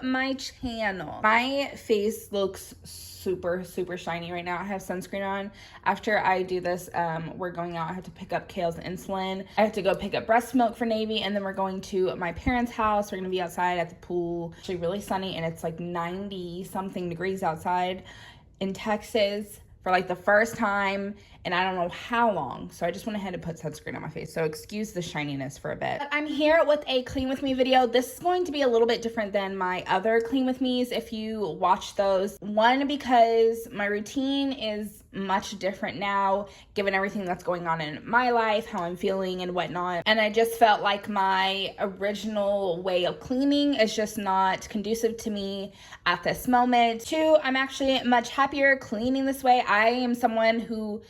my channel. My face looks super shiny right now. I have sunscreen on. After I do this, we're going out. I have to pick up Kale's insulin. I have to go pick up breast milk for Navy, and then we're going to my parents' house. We're gonna be outside at the pool. It's actually really sunny, and it's like 90 something degrees outside in Texas for like the first time and I don't know how long. So I just went ahead and put sunscreen on my face. So excuse the shininess for a bit. But I'm here with a clean with me video. This is going to be a little bit different than my other clean with me's if you watch those. One, because my routine is much different now given everything that's going on in my life, how I'm feeling and whatnot. And I just felt like my original way of cleaning is just not conducive to me at this moment. Two, I'm actually much happier cleaning this way. I am someone who,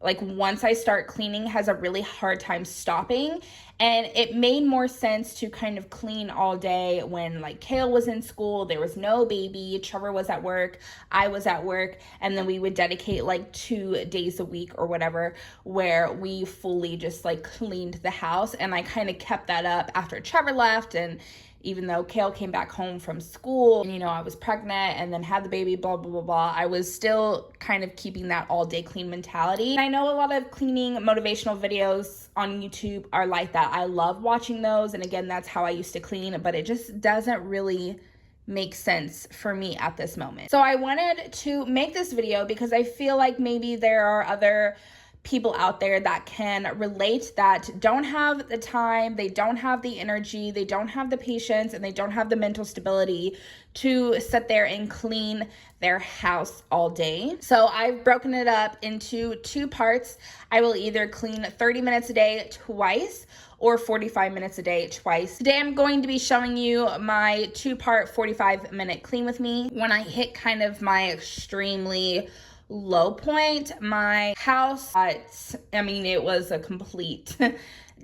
like, once I start cleaning, has a really hard time stopping, and it made more sense to kind of clean all day when like Kale was in school, there was no baby, Trevor was at work, I was at work, and then we would dedicate like 2 days a week or whatever where we fully just like cleaned the house. And I kind of kept that up after Trevor left, and even though Kale came back home from school and, you know, I was pregnant and then had the baby, blah, blah, blah, blah, I was still kind of keeping that all day clean mentality. And I know a lot of cleaning motivational videos on YouTube are like that. I love watching those. And again, that's how I used to clean, but it just doesn't really make sense for me at this moment. So I wanted to make this video because I feel like maybe there are other people out there that can relate, that don't have the time, they don't have the energy, they don't have the patience, and they don't have the mental stability to sit there and clean their house all day. So I've broken it up into 2 parts. I will either clean 30 minutes a day twice or 45 minutes a day twice. Today I'm going to be showing you my 2-part 45-minute clean with me. When I hit kind of my extremely low point, my house, it was a complete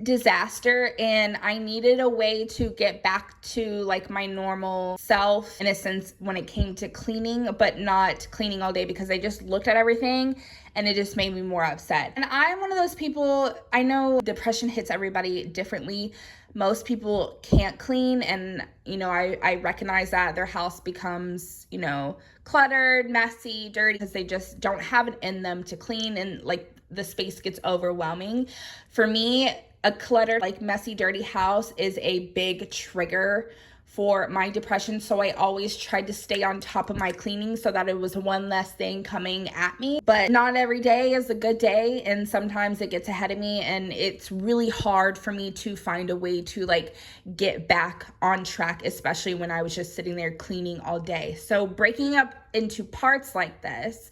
disaster, and I needed a way to get back to like my normal self in a sense when it came to cleaning, but not cleaning all day, because I just looked at everything and it just made me more upset. And I'm one of those people, I know depression hits everybody differently. Most people can't clean, and you know, I recognize that their house becomes, you know, cluttered, messy, dirty, because they just don't have it in them to clean, and like the space gets overwhelming. For me, a cluttered, like messy, dirty house is a big trigger for my depression. So I always tried to stay on top of my cleaning so that it was one less thing coming at me. But not every day is a good day, and sometimes it gets ahead of me, and it's really hard for me to find a way to like get back on track, especially when I was just sitting there cleaning all day. So breaking up into parts like this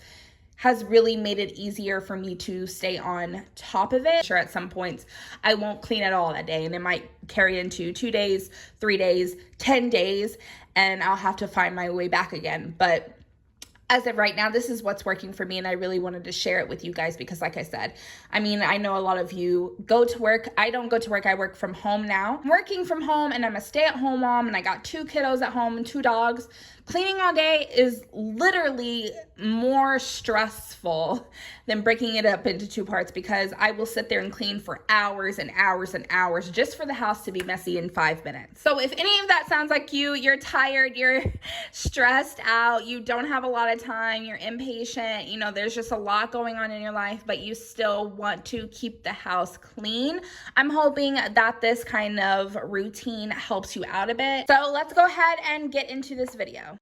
has really made it easier for me to stay on top of it. Sure, at some points I won't clean at all that day, and it might carry into 2 days, 3 days, 10 days, and I'll have to find my way back again. But as of right now, this is what's working for me, and I really wanted to share it with you guys because, like I said, I mean, I know a lot of you go to work. I don't go to work. I work from home now. I'm working from home, and I'm a stay-at-home mom, and I got 2 kiddos at home and 2 dogs. Cleaning all day is literally more stressful than breaking it up into 2 parts, because I will sit there and clean for hours and hours and hours just for the house to be messy in 5 minutes. So if any of that sounds like you're tired, you're stressed out, you don't have a lot of time, you're impatient, you know, there's just a lot going on in your life, but you still want to keep the house clean, I'm hoping that this kind of routine helps you out a bit. So let's go ahead and get into this video.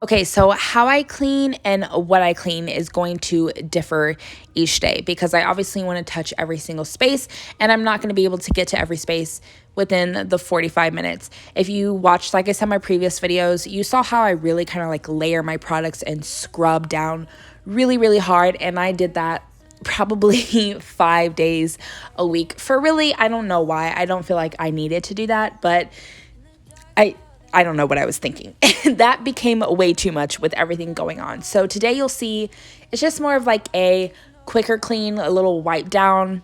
Okay, so how I clean and what I clean is going to differ each day, because I obviously want to touch every single space, and I'm not going to be able to get to every space within the 45 minutes. If you watched, like I said, my previous videos, you saw how I really kind of like layer my products and scrub down really, really hard, and I did that probably 5 days a week for really, I don't know why. I don't feel like I needed to do that, but I don't know what I was thinking. That became way too much with everything going on. So today you'll see it's just more of like a quicker clean, a little wipe down,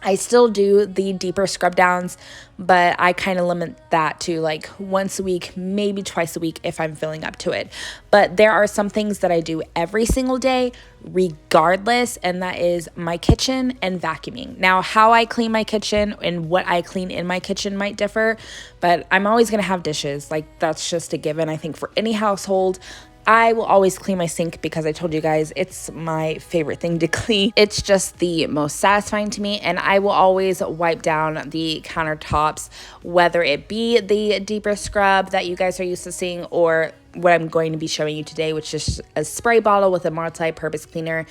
I still do the deeper scrub downs, but I kind of limit that to like once a week, maybe twice a week if I'm feeling up to it. But there are some things that I do every single day regardless, and that is my kitchen and vacuuming. Now, how I clean my kitchen and what I clean in my kitchen might differ, but I'm always going to have dishes. Like, that's just a given, I think, for any household. I will always clean my sink because I told you guys it's my favorite thing to clean. It's just the most satisfying to me, and I will always wipe down the countertops, whether it be the deeper scrub that you guys are used to seeing or what I'm going to be showing you today, which is a spray bottle with a multi-purpose cleaner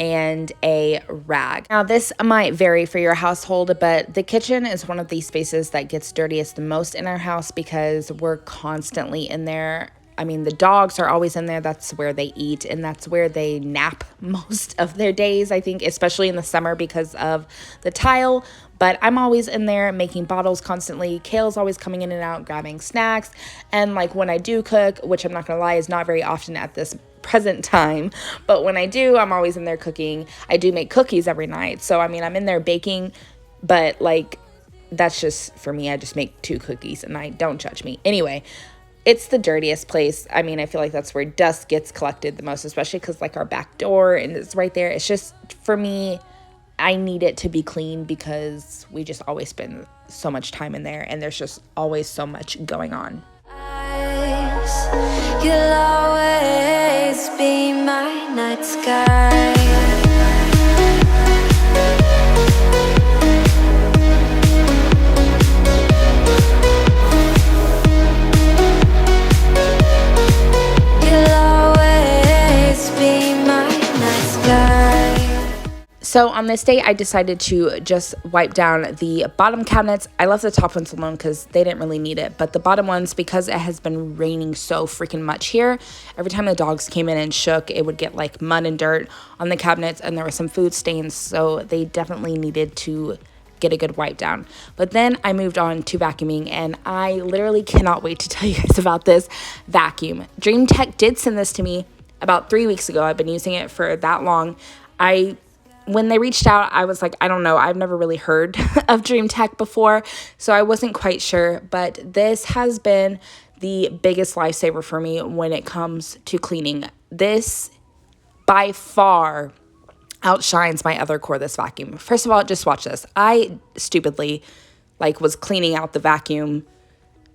and a rag. Now, this might vary for your household, but the kitchen is one of the spaces that gets dirtiest the most in our house because we're constantly in there. I mean, the dogs are always in there. That's where they eat, and that's where they nap most of their days, I think, especially in the summer because of the tile. But I'm always in there making bottles constantly. Kale's always coming in and out, grabbing snacks. And like when I do cook, which I'm not gonna lie is not very often at this present time, but when I do, I'm always in there cooking. I do make cookies every night. So, I mean, I'm in there baking, but like, that's just for me. I just make 2 cookies a night. Don't judge me. Anyway, it's the dirtiest place. I mean, I feel like that's where dust gets collected the most, especially because like our back door and it's right there. It's just, for me, I need it to be clean because we just always spend so much time in there and there's just always so much going on. You'll always be my night sky. So on this day, I decided to just wipe down the bottom cabinets. I left the top ones alone because they didn't really need it. But the bottom ones, because it has been raining so freaking much here, every time the dogs came in and shook, it would get like mud and dirt on the cabinets, and there were some food stains. So they definitely needed to get a good wipe down. But then I moved on to vacuuming, and I literally cannot wait to tell you guys about this vacuum. Dreametech did send this to me about 3 weeks ago. I've been using it for that long. When they reached out, I was like, I don't know. I've never really heard of Dreametech before, so I wasn't quite sure. But this has been the biggest lifesaver for me when it comes to cleaning. This, by far, outshines my other cordless vacuum. First of all, just watch this. I stupidly, was cleaning out the vacuum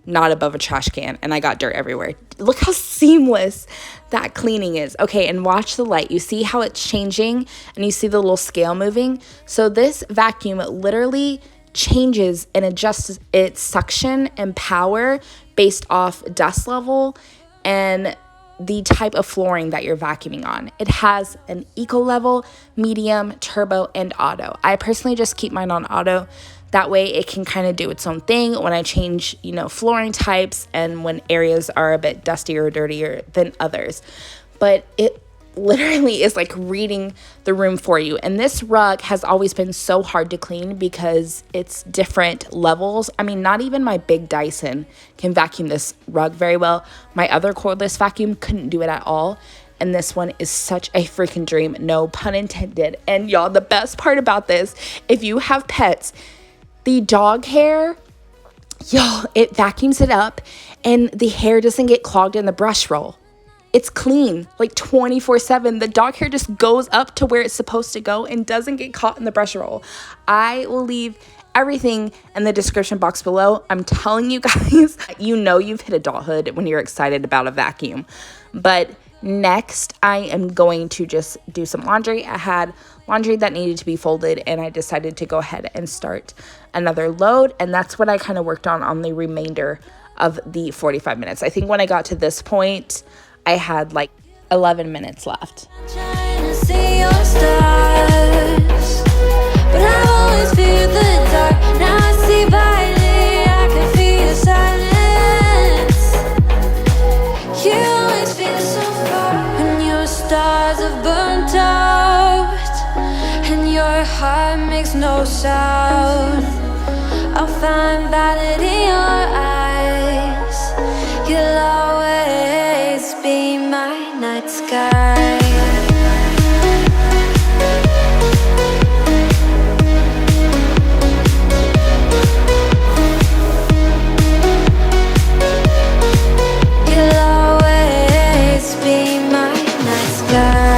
not above a trash can, and I got dirt everywhere. Look how seamless that cleaning is. Okay, and watch the light. You see how it's changing, and you see the little scale moving? So this vacuum literally changes and adjusts its suction and power based off dust level and the type of flooring that you're vacuuming on. It has an eco level, medium, turbo, and auto. I personally just keep mine on auto. That way it can kind of do its own thing when I change, flooring types and when areas are a bit dustier or dirtier than others. But it literally is like reading the room for you. And this rug has always been so hard to clean because it's different levels. I mean, not even my big Dyson can vacuum this rug very well. My other cordless vacuum couldn't do it at all. And this one is such a freaking dream, no pun intended. And y'all, the best part about this, if you have pets, the dog hair, y'all, it vacuums it up and the hair doesn't get clogged in the brush roll. It's clean, 24/7. The dog hair just goes up to where it's supposed to go and doesn't get caught in the brush roll. I will leave everything in the description box below. I'm telling you guys, you've hit adulthood when you're excited about a vacuum. But next, I am going to just do some laundry. I had laundry that needed to be folded, and I decided to go ahead and start another load. And that's what I kind of worked on the remainder of the 45 minutes. I think when I got to this point, I had 11 minutes left. I'm trying to see your stars, but I always fear the dark. Now I see violet, I can feel your silence. You always feel so far when your stars have burnt out and your heart makes no sound. I'll find valid in your eyes. You'll always be my night sky. sky.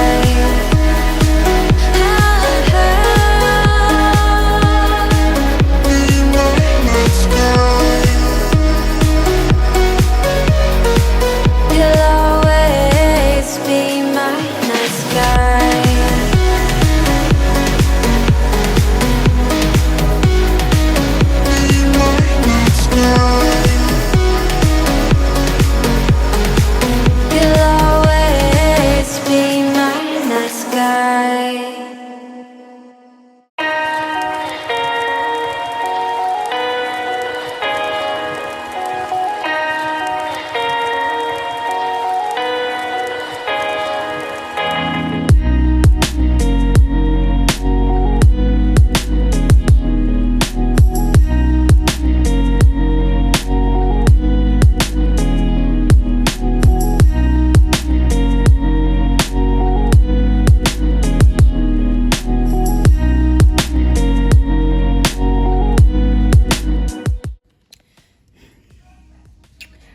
You'll always be my night sky. You'll always be my night sky.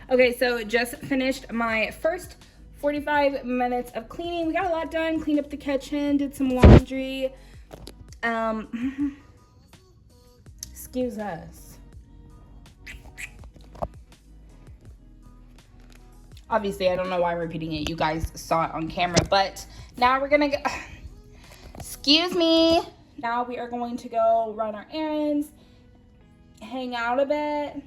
Okay, so just finished my first 45 minutes of cleaning. We got a lot done. Cleaned up the kitchen, did some laundry. Excuse us. Obviously, I don't know why I'm repeating it. You guys saw it on camera, but now we're gonna go. Excuse me. Now we are going to go run our errands, hang out a bit,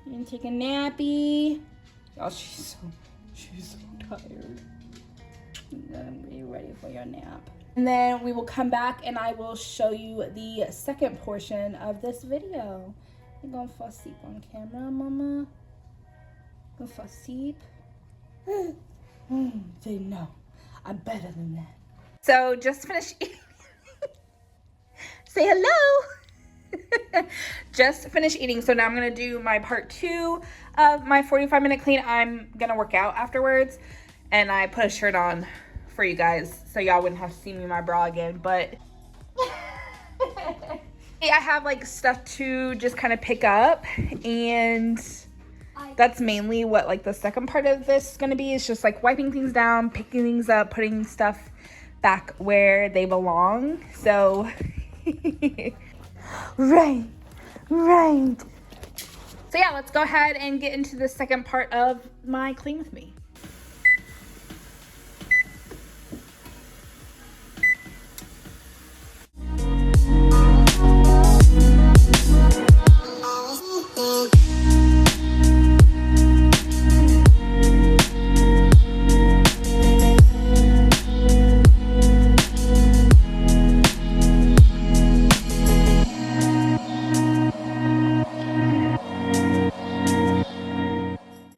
and take a nappy. Oh, she's so tired. Are you ready for your nap? And then we will come back and I will show you the second portion of this video. You're gonna fall asleep on camera, mama? Gonna fall asleep? Say no. I'm better than that. So just finished eating. Say hello. Just finished eating, so now I'm gonna do my part 2 of my 45-minute clean. I'm gonna work out afterwards, and I put a shirt on for you guys so y'all wouldn't have to see me in my bra again, but I have like stuff to just kind of pick up, and that's mainly what like the second part of this is gonna be. It's just like wiping things down, picking things up, putting stuff back where they belong. So right. So yeah, let's go ahead and get into the second part of my clean with me.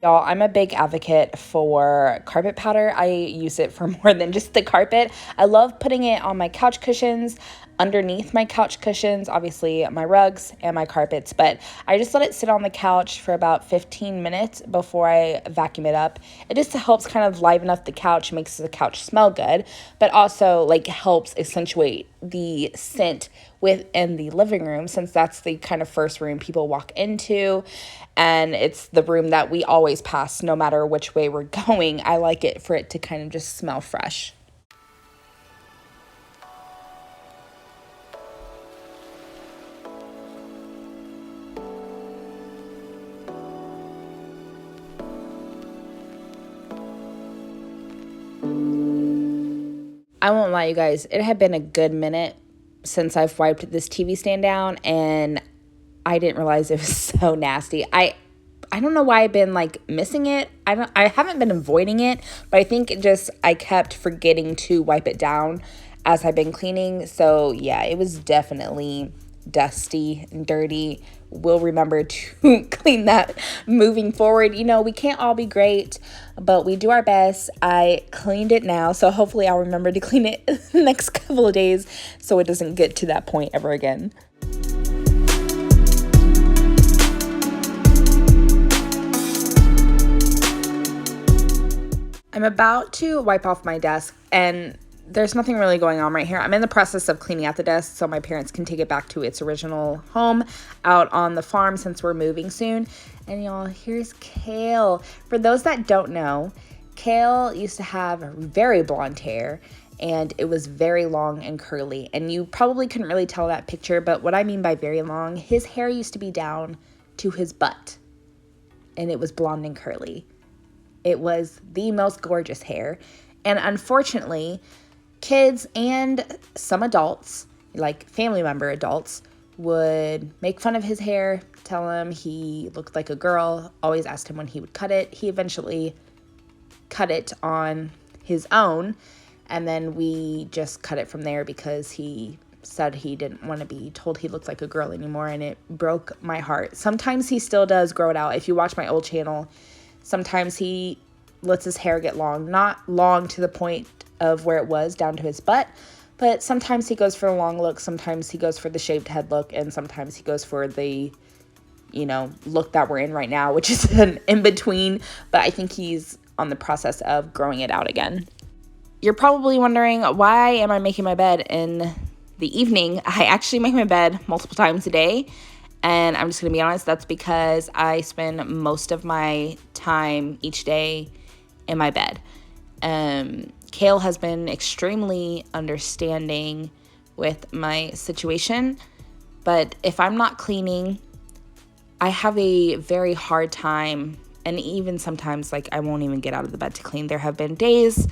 Y'all, I'm a big advocate for carpet powder. I use it for more than just the carpet. I love putting it on my couch cushions, underneath my couch cushions, obviously my rugs and my carpets, but I just let it sit on the couch for about 15 minutes before I vacuum it up. It just helps kind of liven up the couch, makes the couch smell good, but also like helps accentuate the scent within the living room, since that's the kind of first room people walk into, and it's the room that we always pass no matter which way we're going. I like it for it to kind of just smell fresh. I won't lie, you guys, it had been a good minute since I've wiped this TV stand down, and I didn't realize it was so nasty. I don't know why I've been like missing it. I haven't been avoiding it, but I think I kept forgetting to wipe it down as I've been cleaning. So yeah, it was definitely dusty and dirty. We'll remember to clean that moving forward. You know, we can't all be great, but we do our best. I cleaned it now, so hopefully I'll remember to clean it the next couple of days so it doesn't get to that point ever again. I'm about to wipe off my desk, and there's nothing really going on right here. I'm in the process of cleaning out the desk so my parents can take it back to its original home out on the farm since we're moving soon. And y'all, here's Kale. For those that don't know, Kale used to have very blonde hair, and it was very long and curly. And you probably couldn't really tell that picture, but what I mean by very long, his hair used to be down to his butt, and it was blonde and curly. It was the most gorgeous hair. And unfortunately, kids and some adults, like family member adults, would make fun of his hair, tell him he looked like a girl, always asked him when he would cut it. He eventually cut it on his own, and then we just cut it from there because he said he didn't want to be told he looked like a girl anymore, and it broke my heart. Sometimes he still does grow it out. If you watch my old channel, sometimes he lets his hair get long, not long to the point of where it was down to his butt, but sometimes he goes for a long look, sometimes he goes for the shaved head look, and sometimes he goes for the, look that we're in right now, which is an in-between, but I think he's on the process of growing it out again. You're probably wondering, why am I making my bed in the evening? I actually make my bed multiple times a day, and I'm just going to be honest, that's because I spend most of my time each day in my bed. Kale has been extremely understanding with my situation, but if I'm not cleaning, I have a very hard time, and even sometimes, I won't even get out of the bed to clean. There have been days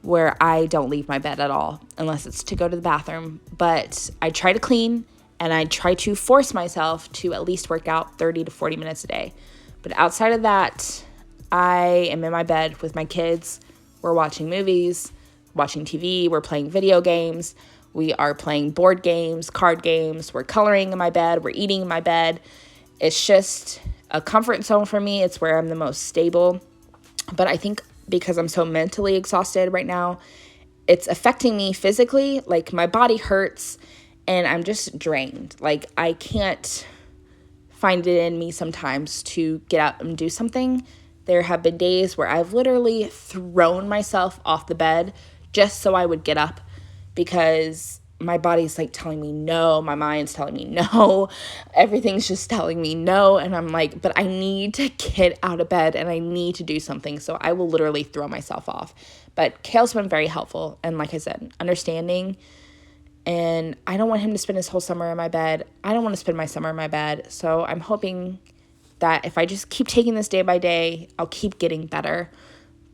where I don't leave my bed at all, unless it's to go to the bathroom, but I try to clean, and I try to force myself to at least work out 30 to 40 minutes a day. But outside of that, I am in my bed with my kids. We're watching movies, watching TV, we're playing video games, we are playing board games, card games, we're coloring in my bed, we're eating in my bed. It's just a comfort zone for me. It's where I'm the most stable. But I think because I'm so mentally exhausted right now, it's affecting me physically. My body hurts and I'm just drained. I can't find it in me sometimes to get up and do something. There have been days where I've literally thrown myself off the bed just so I would get up, because my body's telling me no, my mind's telling me no, everything's just telling me no, and I'm but I need to get out of bed and I need to do something, so I will literally throw myself off. But Kale's been very helpful, and like I said, understanding, and I don't want him to spend his whole summer in my bed. I don't want to spend my summer in my bed, so I'm hoping that if I just keep taking this day by day, I'll keep getting better.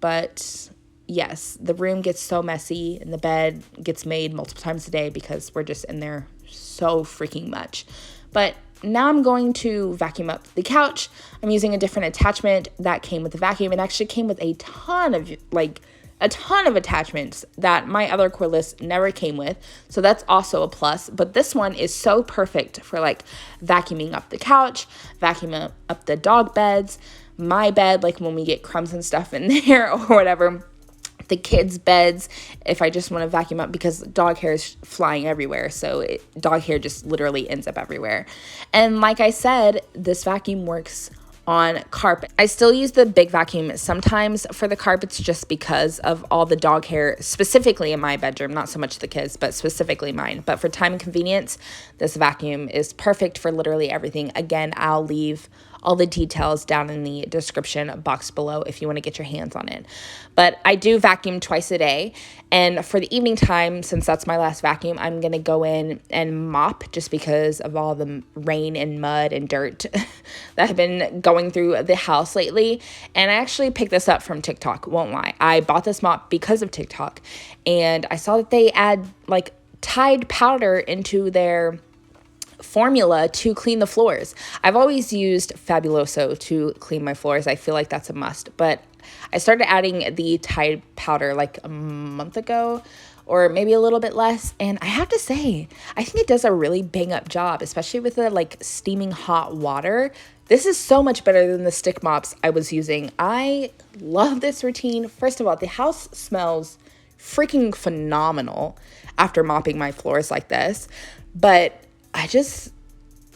But yes, the room gets so messy and the bed gets made multiple times a day because we're just in there so freaking much. But now I'm going to vacuum up the couch. I'm using a different attachment that came with the vacuum. It actually came with a ton of attachments that my other cordless never came with. So that's also a plus. But this one is so perfect for vacuuming up the couch, vacuuming up the dog beds, my bed, when we get crumbs and stuff in there or whatever. The kids' beds, if I just want to vacuum up, because dog hair is flying everywhere, so dog hair just literally ends up everywhere. And like I said, this vacuum works on carpet. I still use the big vacuum sometimes for the carpets just because of all the dog hair, specifically in my bedroom, not so much the kids, but specifically mine. But for time and convenience, this vacuum is perfect for literally everything. Again, I'll leave all the details down in the description box below if you want to get your hands on it. But I do vacuum twice a day, and for the evening time, since that's my last vacuum, I'm going to go in and mop just because of all the rain and mud and dirt that have been going through the house lately. And I actually picked this up from TikTok, won't lie. I bought this mop because of TikTok, and I saw that they add Tide powder into their formula to clean the floors. I've always used Fabuloso to clean my floors. I feel like that's a must, but I started adding the Tide powder a month ago, or maybe a little bit less, and I have to say, I think it does a really bang up job, especially with the steaming hot water. This is so much better than the stick mops I was using. I love this routine. First of all, the house smells freaking phenomenal after mopping my floors like this, but I just,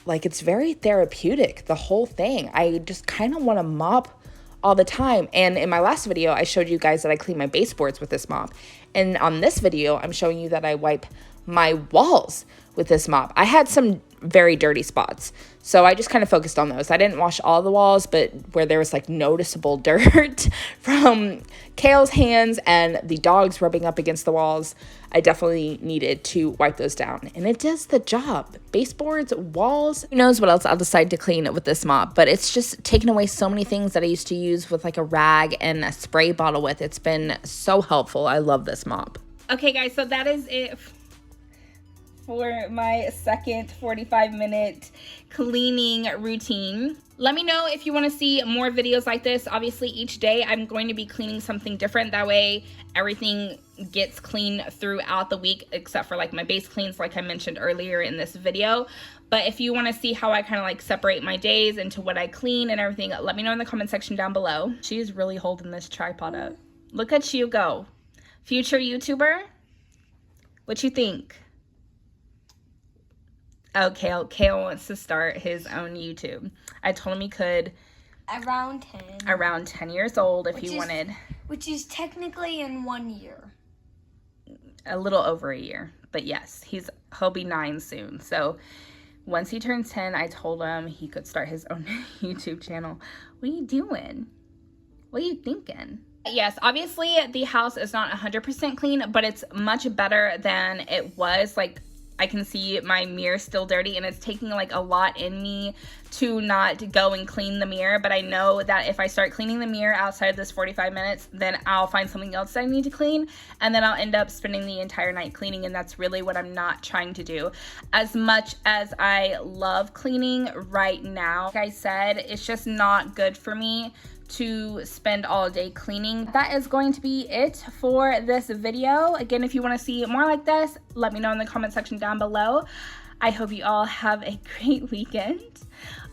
it's very therapeutic, the whole thing. I just kind of want to mop all the time. And in my last video, I showed you guys that I clean my baseboards with this mop. And on this video, I'm showing you that I wipe my walls with this mop. I had some very dirty spots. So I just kind of focused on those. I didn't wash all the walls, but where there was like noticeable dirt from Kale's hands and the dogs rubbing up against the walls, I definitely needed to wipe those down. And it does the job. Baseboards, walls, who knows what else I'll decide to clean with this mop. But it's just taken away so many things that I used to use with like a rag and a spray bottle with. It's been so helpful. I love this mop. Okay guys, so that is it for my second 45-minute cleaning routine. Let me know if you want to see more videos like this. Obviously, each day I'm going to be cleaning something different. That way everything gets clean throughout the week, except for like my base cleans, like I mentioned earlier in this video. But if you want to see how I kind of like separate my days into what I clean and everything, let me know in the comment section down below. She's really holding this tripod up. Look at you go. Future YouTuber? What you think? Oh, Kale wants to start his own YouTube. I told him he could around 10. Around 10 years old if he wanted. Which is technically in 1 year. A little over a year. But yes, he'll be 9 soon. So once he turns 10, I told him he could start his own YouTube channel. What are you doing? What are you thinking? Yes, obviously the house is not 100% clean, but it's much better than it was. Like, I can see my mirror still dirty, and it's taking like a lot in me to not go and clean the mirror. But I know that if I start cleaning the mirror outside of this 45 minutes, then I'll find something else that I need to clean, and then I'll end up spending the entire night cleaning, and that's really what I'm not trying to do. As much as I love cleaning right now, like I said, it's just not good for me to spend all day cleaning. That is going to be it for this video. Again, if you want to see more like this, let me know in the comment section down below. I hope you all have a great weekend.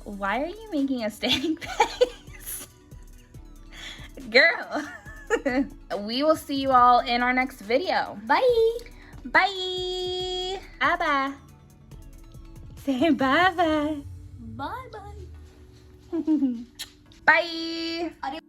Why are you making a standing face? Girl. We will see you all in our next video. Bye. Bye. Bye-bye. Say bye-bye. Bye-bye. Bye.